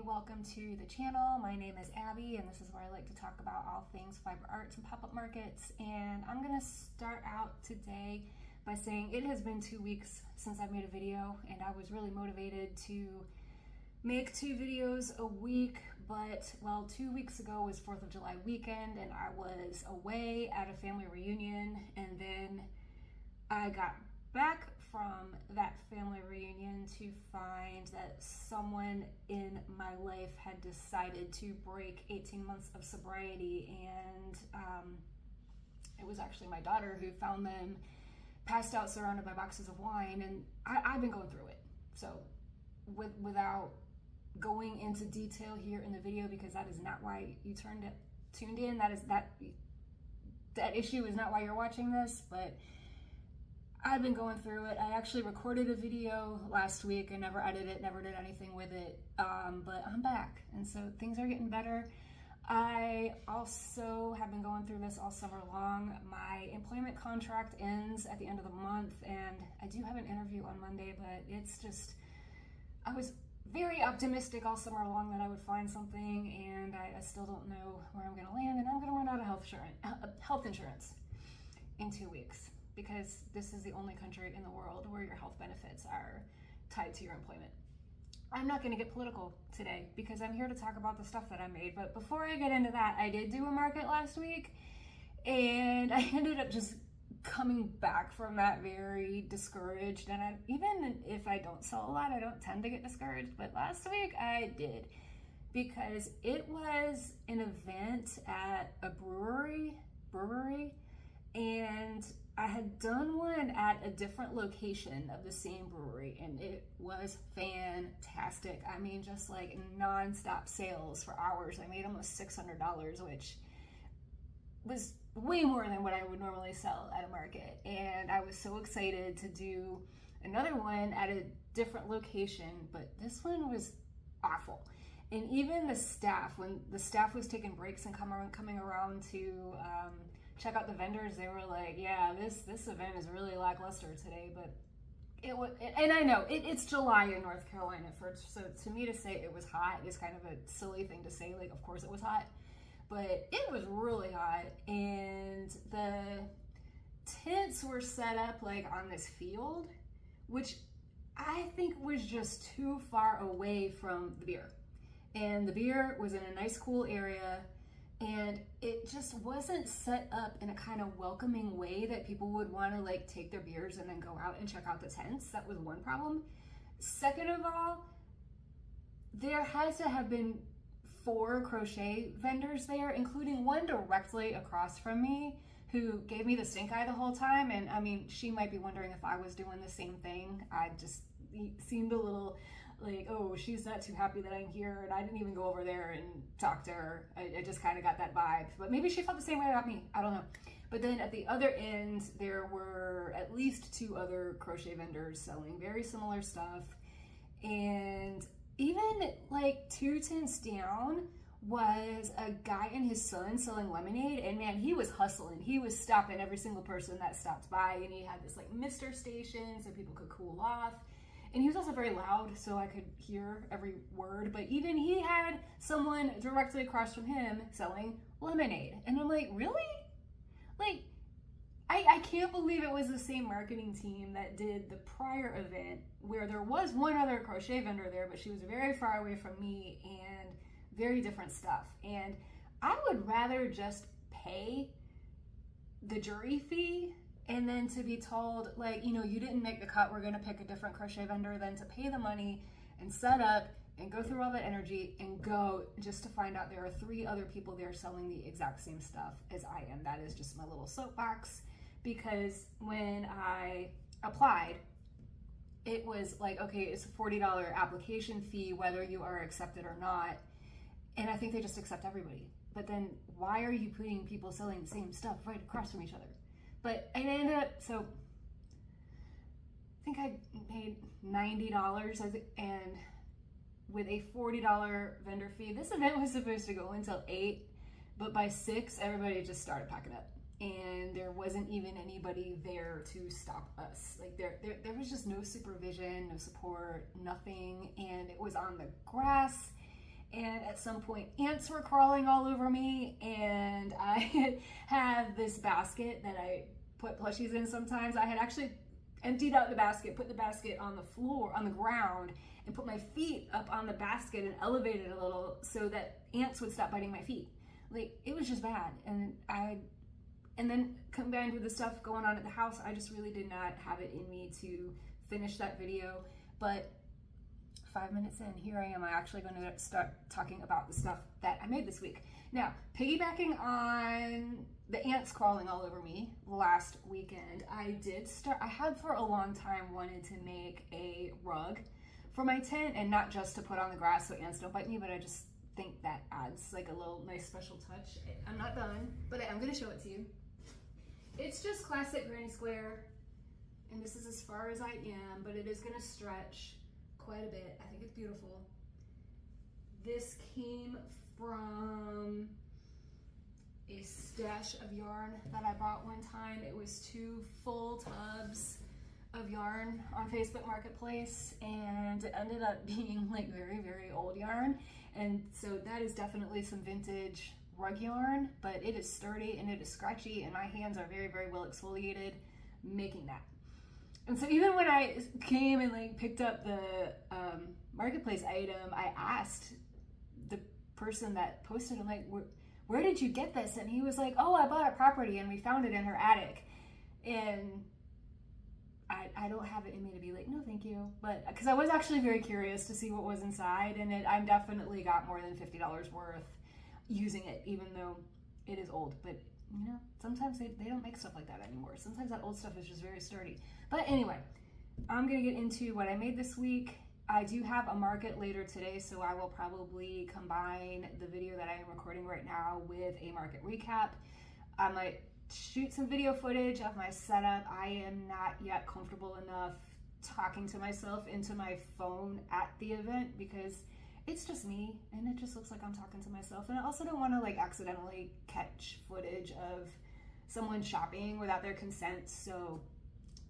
welcome to the channel. My name is Abby and this is where I like to talk about all things fiber arts and pop-up markets. And I'm gonna start out today by saying it has been 2 weeks since I've made a video, and I was really motivated to make 2 videos a week, but well, 2 weeks ago was 4th of July weekend and I was away at a family reunion, and then I got back from that family reunion to find that someone in my life had decided to break 18 months of sobriety, and it was actually my daughter who found them passed out surrounded by boxes of wine, and I've been going through it. So without going into detail here in the video, because that is not why you tuned in, that issue is not why you're watching this, but I've been going through it. I actually recorded a video last week. I never edited it, never did anything with it, but I'm back, and so things are getting better. I also have been going through this all summer long. My employment contract ends at the end of the month, and I do have an interview on Monday, but it's just, I was very optimistic all summer long that I would find something, and I still don't know where I'm gonna land, and I'm gonna run out of health insurance in 2 weeks, because this is the only country in the world where your health benefits are tied to your employment. I'm not going to get political today because I'm here to talk about the stuff that I made, but before I get into that, I did do a market last week, and I ended up just coming back from that very discouraged, and even if I don't sell a lot, I don't tend to get discouraged, but last week I did, because it was an event at a brewery, and I had done one at a different location of the same brewery, and it was fantastic. I mean, just like non-stop sales for hours. I made almost $600, which was way more than what I would normally sell at a market. And I was so excited to do another one at a different location, but this one was awful. And even the staff, when the staff was taking breaks and coming around to check out the vendors, they were like, yeah, this event is really lackluster today. But it was, and I know it's July in North Carolina, so to me to say it was hot is kind of a silly thing to say. Like, of course it was hot, but it was really hot, and the tents were set up like on this field, which I think was just too far away from the beer, and the beer was in a nice cool area, and it just wasn't set up in a kind of welcoming way that people would want to like take their beers and then go out and check out the tents. That was one problem. Second of all, there has to have been 4 crochet vendors there, including one directly across from me who gave me the stink eye the whole time. And I mean, she might be wondering if I was doing the same thing. I just seemed a little like, oh, she's not too happy that I'm here, and I didn't even go over there and talk to her. I just kind of got that vibe, but maybe she felt the same way about me, I don't know. But then at the other end, there were at least 2 other crochet vendors selling very similar stuff, and even like 2 tents down was a guy and his son selling lemonade, and man, he was hustling. He was stopping every single person that stopped by, and he had this like mister station so people could cool off. And he was also very loud, so I could hear every word. But even he had someone directly across from him selling lemonade. And I'm like, really? Like, I can't believe it was the same marketing team that did the prior event, where there was one other crochet vendor there, but she was very far away from me and very different stuff. And I would rather just pay the jury fee and then to be told, like, you know, you didn't make the cut, we're gonna pick a different crochet vendor, than to pay the money and set up and go through all that energy and go just to find out there are 3 other people there selling the exact same stuff as I am. That is just my little soapbox, because when I applied, it was like, okay, it's a $40 application fee whether you are accepted or not, and I think they just accept everybody. But then why are you putting people selling the same stuff right across from each other? But I ended up, so I think I paid $90, and with a $40 vendor fee. This event was supposed to go until 8, but by 6, everybody just started packing up. And there wasn't even anybody there to stop us. Like there was just no supervision, no support, nothing. And it was on the grass. and at some point ants were crawling all over me, and I have this basket that I put plushies in sometimes. I had actually emptied out the basket, put the basket on the floor, on the ground, and put my feet up on the basket and elevated a little so that ants would stop biting my feet. Like, it was just bad. And then combined with the stuff going on at the house, I just really did not have it in me to finish that video. But 5 minutes in, here I am. I'm actually going to start talking about the stuff that I made this week. Now, piggybacking on the ants crawling all over me last weekend, I had for a long time wanted to make a rug for my tent, and not just to put on the grass so ants don't bite me, but I just think that adds like a little nice special touch. I'm not done, but I'm going to show it to you. It's just classic granny square, and this is as far as I am, but it is going to stretch quite a bit. I think it's beautiful. This came from a stash of yarn that I bought one time. It was 2 full tubs of yarn on Facebook Marketplace, and it ended up being like very, very old yarn. And so that is definitely some vintage rug yarn, but it is sturdy and it is scratchy, and my hands are very, very well exfoliated making that. And so even when I came and like picked up the Marketplace item, I asked the person that posted, I'm like, where did you get this? And he was like, oh, I bought a property and we found it in her attic. And I don't have it in me to be like, no, thank you. But because I was actually very curious to see what was inside, and I definitely got more than $50 worth using it, even though it is old. But you know, sometimes they don't make stuff like that anymore. Sometimes that old stuff is just very sturdy. But anyway, I'm gonna get into what I made this week. I do have a market later today, so I will probably combine the video that I am recording right now with a market recap. I might shoot some video footage of my setup. I am not yet comfortable enough talking to myself into my phone at the event because it's just me and it just looks like I'm talking to myself. And I also don't want to like accidentally catch footage of someone shopping without their consent. So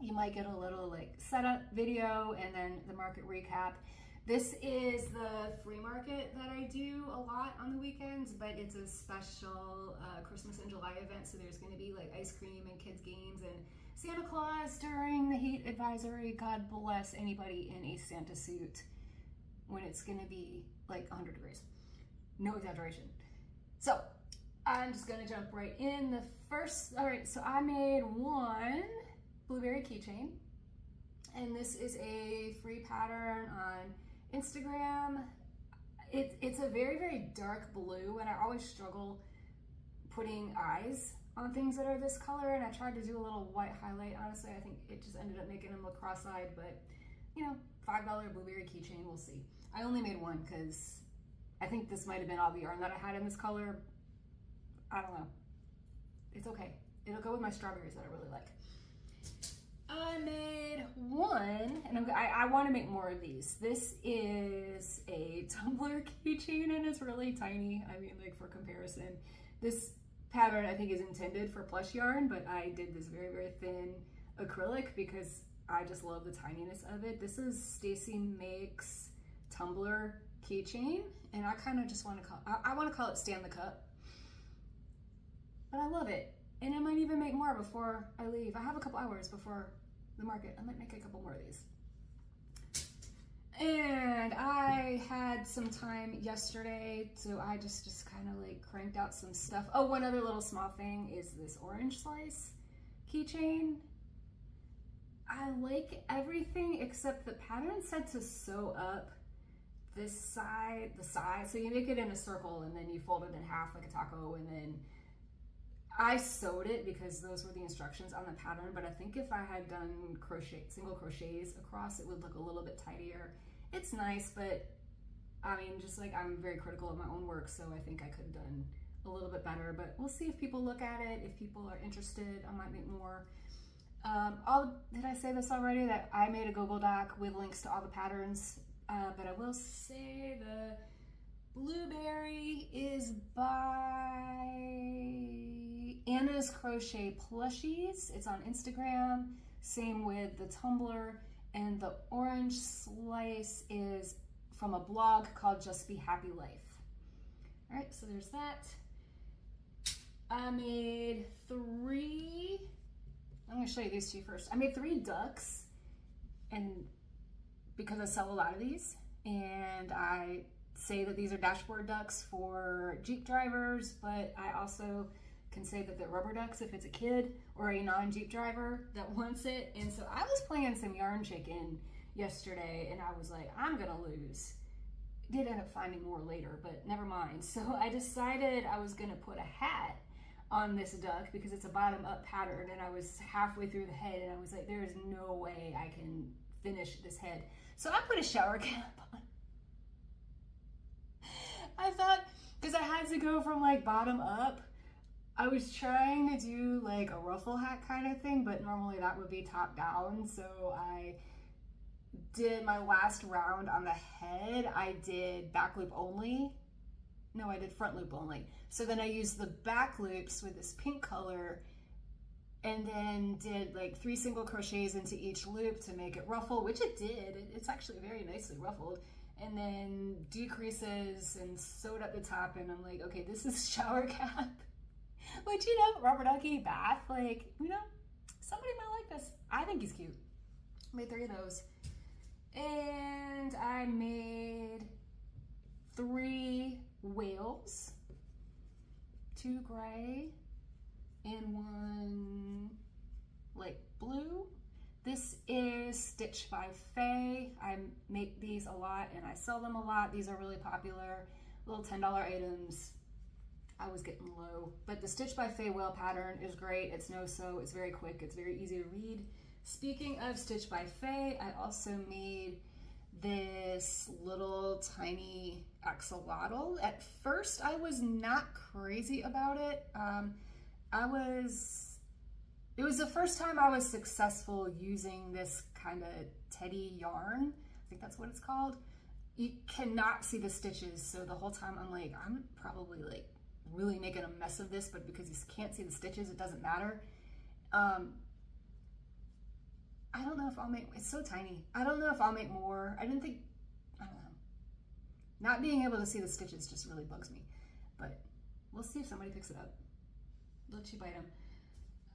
you might get a little like setup video and then the market recap. This is the free market that I do a lot on the weekends, but it's a special Christmas in July event. So there's going to be like ice cream and kids games and Santa Claus during the heat advisory. God bless anybody in a Santa suit when it's going to be like 100 degrees. No exaggeration. So I'm just going to jump right in. All right, so I made one blueberry keychain, and this is a free pattern on Instagram. It's a very, very dark blue, and I always struggle putting eyes on things that are this color, and I tried to do a little white highlight. Honestly, I think it just ended up making them look cross-eyed, but you know, $5 blueberry keychain, we'll see. I only made one because I think this might have been all the yarn that I had in this color. I don't know. It's okay. It'll go with my strawberries that I really like. I made one, and I want to make more of these. This is a tumbler keychain, and it's really tiny. I mean, like for comparison, this pattern I think is intended for plush yarn, but I did this very, very thin acrylic because I just love the tininess of it. This is Stacy Makes tumbler keychain, and I kind of just want to call it Stand the Cup, but I love it. And I might even make more before I leave. I have a couple hours before the market. I might make a couple more of these. And I had some time yesterday, so I just kind of like cranked out some stuff. Oh, one other little small thing is this orange slice keychain. I like everything except the pattern said to sew up this side, the side. So you make it in a circle and then you fold it in half like a taco, and then I sewed it because those were the instructions on the pattern, but I think if I had done single crochets across, it would look a little bit tidier. It's nice, but I mean, just like I'm very critical of my own work, so I think I could have done a little bit better, but we'll see if people look at it. If people are interested, I might make more. Did I say this already? That I made a Google Doc with links to all the patterns, but I will say the blueberry is by Anna's Crochet Plushies. It's on Instagram. Same with the tumbler. And the orange slice is from a blog called Just Be Happy Life. All right, so there's that. I made three, I'm gonna show you these two first. I made 3 ducks, and because I sell a lot of these, and I say that these are dashboard ducks for Jeep drivers, but I also can say that they're rubber ducks if it's a kid or a non-Jeep driver that wants it. And so I was playing some yarn chicken yesterday, and I was like, I'm gonna lose. Did end up finding more later, but never mind. So I decided I was gonna put a hat on this duck because it's a bottom up pattern, and I was halfway through the head and I was like, there is no way I can finish this head. So I put a shower cap on. I thought, because I had to go from like bottom up, I was trying to do like a ruffle hat kind of thing, but normally that would be top down. So I did my last round on the head. I did back loop only. No, I did front loop only. So then I used the back loops with this pink color, and then did like 3 single crochets into each loop to make it ruffle, which it did. It's actually very nicely ruffled. And then decreases and sewed up the top, and I'm like, okay, this is shower cap. Which, you know, rubber ducky, bath, like, you know, somebody might like this. I think he's cute. Made 3 of those. And I made 3 whales, 2 gray and 1 like blue. This is Stitch by Faye. I make these a lot and I sell them a lot. These are really popular, little $10 items. I was getting low, but the Stitch by Faye whale pattern is great. It's no sew, it's very quick, it's very easy to read. Speaking of Stitch by Faye, I also made this little tiny axolotl. At first, I was not crazy about it. It was the first time I was successful using this kind of teddy yarn. I think that's what it's called. You cannot see the stitches, so the whole time I'm like, I'm probably like really making a mess of this, but because you can't see the stitches, it doesn't matter. I don't know if I'll make, it's so tiny. I don't know if I'll make more. I don't know. Not being able to see the stitches just really bugs me, but we'll see if somebody picks it up. Let you bite them.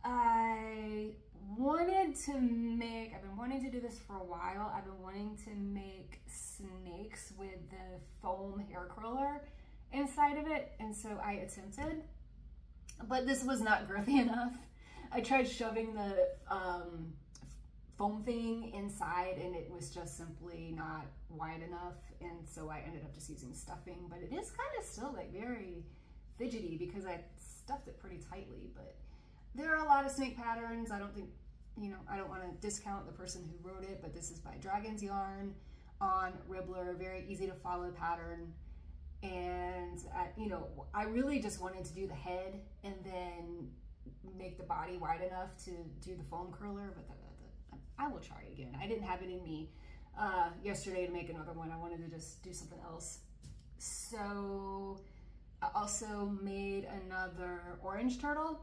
I wanted to make, I've been wanting to do this for a while. I've been wanting to make snakes with the foam hair curler inside of it, and so I attempted, but this was not girthy enough. I tried shoving the foam thing inside, and it was just simply not wide enough, and so I ended up just using stuffing, but it is kind of still like very fidgety because I stuffed it pretty tightly. But there are a lot of snake patterns. I don't think, you know, I don't want to discount the person who wrote it, but this is by Dragon's Yarn on Ribbler, very easy to follow pattern. And you know, I really just wanted to do the head and then make the body wide enough to do the foam curler, but I will try again. I didn't have it in me yesterday to make another one. I wanted to just do something else. So I also made another orange turtle.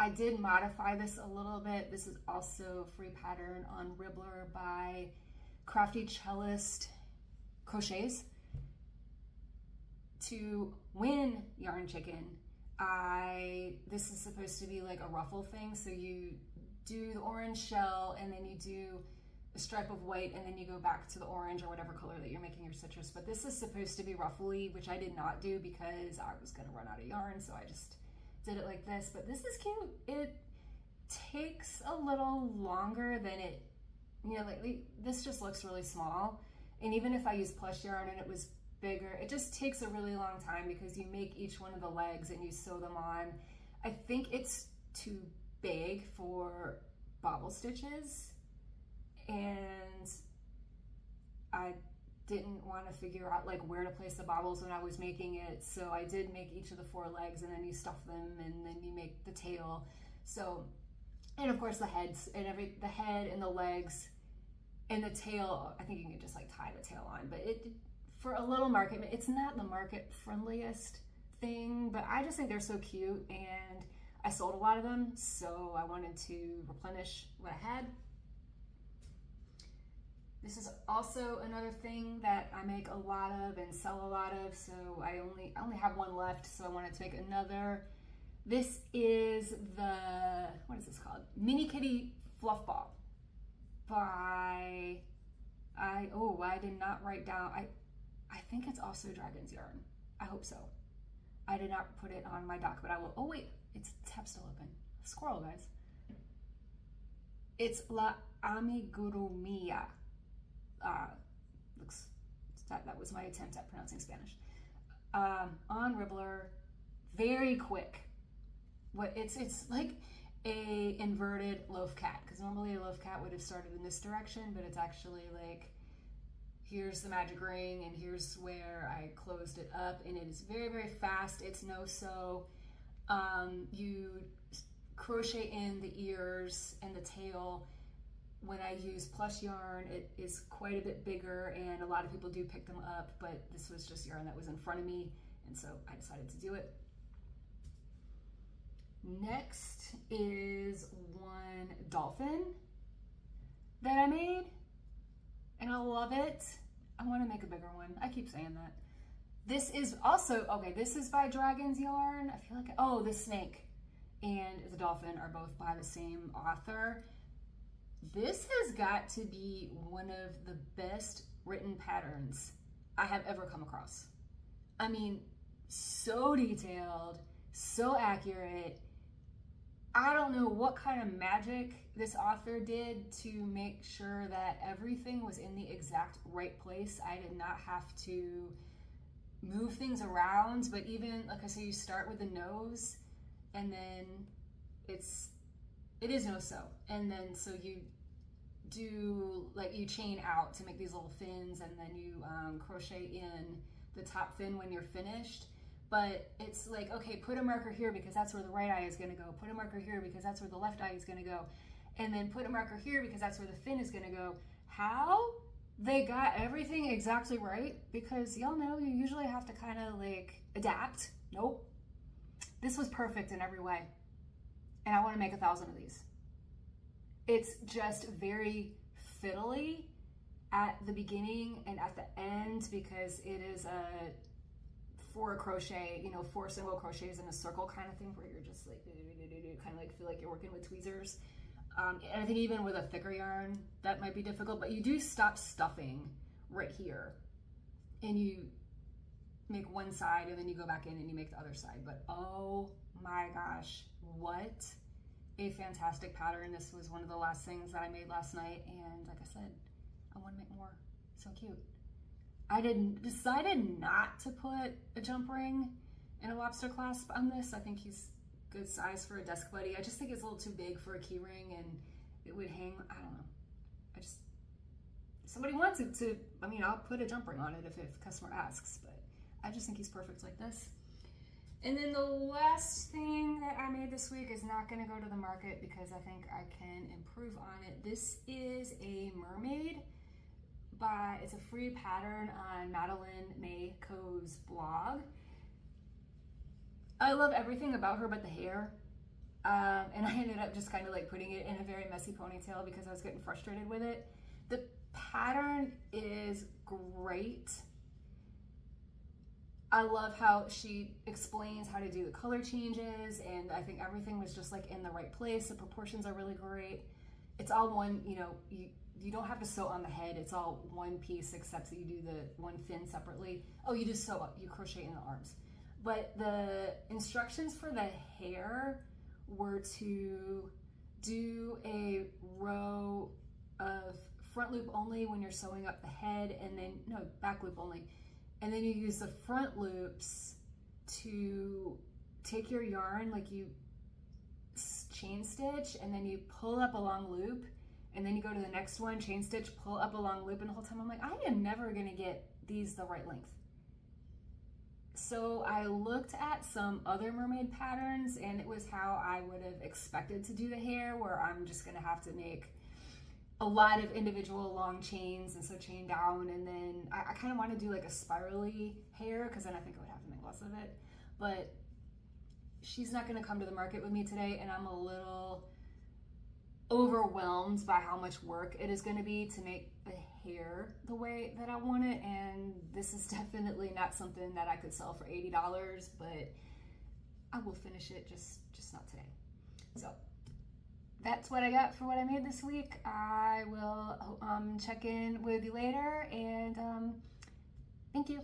I did modify this a little bit. This is also a free pattern on Ribbler by Crafty Cellist Crochets. To win Yarn Chicken, this is supposed to be like a ruffle thing. So you do the orange shell, and then you do a stripe of white, and then you go back to the orange or whatever color that you're making your citrus. But this is supposed to be ruffly, which I did not do because I was gonna run out of yarn, so I just did it like this. But this is cute. It takes a little longer than it, you know, like this just looks really small. And even if I use plush yarn and it was bigger, it just takes a really long time because you make each one of the legs and you sew them on. I think it's too big for bobble stitches, and I didn't want to figure out like where to place the bobbles when I was making it, so I did make each of the 4 legs, and then you stuff them, and then you make the tail. So, and of course the heads and the head and the legs and the tail, I think you can just like tie the tail on, but it, for a little market, it's not the market friendliest thing, but I just think they're so cute, and I sold a lot of them, so I wanted to replenish what I had. This is also another thing that I make a lot of and sell a lot of, so I only have one left, so I wanted to make another. This is the, what is this called? Mini Kitty Fluff Ball by, I did not write down, I think it's also Dragon's Yarn. I hope so. I did not put it on my doc, but I will. Oh wait, it's tab still open. Squirrel, guys. It's La Amigurumia. That was my attempt at pronouncing Spanish. On Ribbler, very quick. It's like a inverted loaf cat, because normally a loaf cat would have started in this direction, but it's actually like, here's the magic ring and here's where I closed it up, and it is very, very fast. It's no sew. You crochet in the ears and the tail. When I use plush yarn, it is quite a bit bigger, and a lot of people do pick them up, but this was just yarn that was in front of me, and so I decided to do it. Next is one dolphin that I made, and I love it. I want to make a bigger one. I keep saying that. This is also, okay, this is by Dragon's Yarn. I feel like, the snake and the dolphin are both by the same author. This has got to be one of the best written patterns I have ever come across. I mean, so detailed, so accurate. I don't know what kind of magic this author did to make sure that everything was in the exact right place. I did not have to move things around, but even, like I say, you start with the nose, and then it is no sew, and then so you do, like, you chain out to make these little fins, and then you crochet in the top fin when you're finished. But it's like, okay, put a marker here because that's where the right eye is going to go, put a marker here because that's where the left eye is going to go, and then put a marker here because that's where the fin is going to go. How they got everything exactly right, because y'all know you usually have to kind of like adapt. Nope, this was perfect in every way, and I want to make 1,000 of these. It's just very fiddly at the beginning and at the end, because it is a 4 crochet, 4 single crochets in a circle kind of thing, where you're just like kind of like feel like you're working with tweezers. And I think even with a thicker yarn that might be difficult, but you do stop stuffing right here, and you make one side and then you go back in and you make the other side. But oh my gosh, what a fantastic pattern. This was one of the last things that I made last night, and like I said, I want to make more. So cute. I decided not to put a jump ring and a lobster clasp on this. I think he's good size for a desk buddy. I just think it's a little too big for a key ring, and it would hang, I don't know. If somebody wants it to, I'll put a jump ring on it if the customer asks, but I just think he's perfect like this. And then the last thing that I made this week is not going to go to the market because I think I can improve on it. This is a mermaid it's a free pattern on Madeline May Coe's blog. I love everything about her but the hair. And I ended up just kind of like putting it in a very messy ponytail because I was getting frustrated with it. The pattern is great. I love how she explains how to do the color changes, and I think everything was just like in the right place. The proportions are really great. It's all one, you don't have to sew on the head. It's all one piece, except that you do the one fin separately. Oh, you just sew up, you crochet in the arms. But the instructions for the hair were to do a row of front loop only when you're sewing up the head, and then, no, back loop only. And then you use the front loops to take your yarn, like you chain stitch, and then you pull up a long loop, and then you go to the next one, chain stitch, pull up a long loop, and the whole time I'm like, I am never gonna get these the right length. So I looked at some other mermaid patterns, and it was how I would have expected to do the hair, where I'm just gonna have to make a lot of individual long chains, and so chain down, and then I kind of want to do like a spirally hair, because then I think I would have to make less of it. But she's not going to come to the market with me today, and I'm a little overwhelmed by how much work it is going to be to make a hair the way that I want it, and this is definitely not something that I could sell for $80, but I will finish it, just not today. So that's what I got for what I made this week. I will check in with you later, and thank you.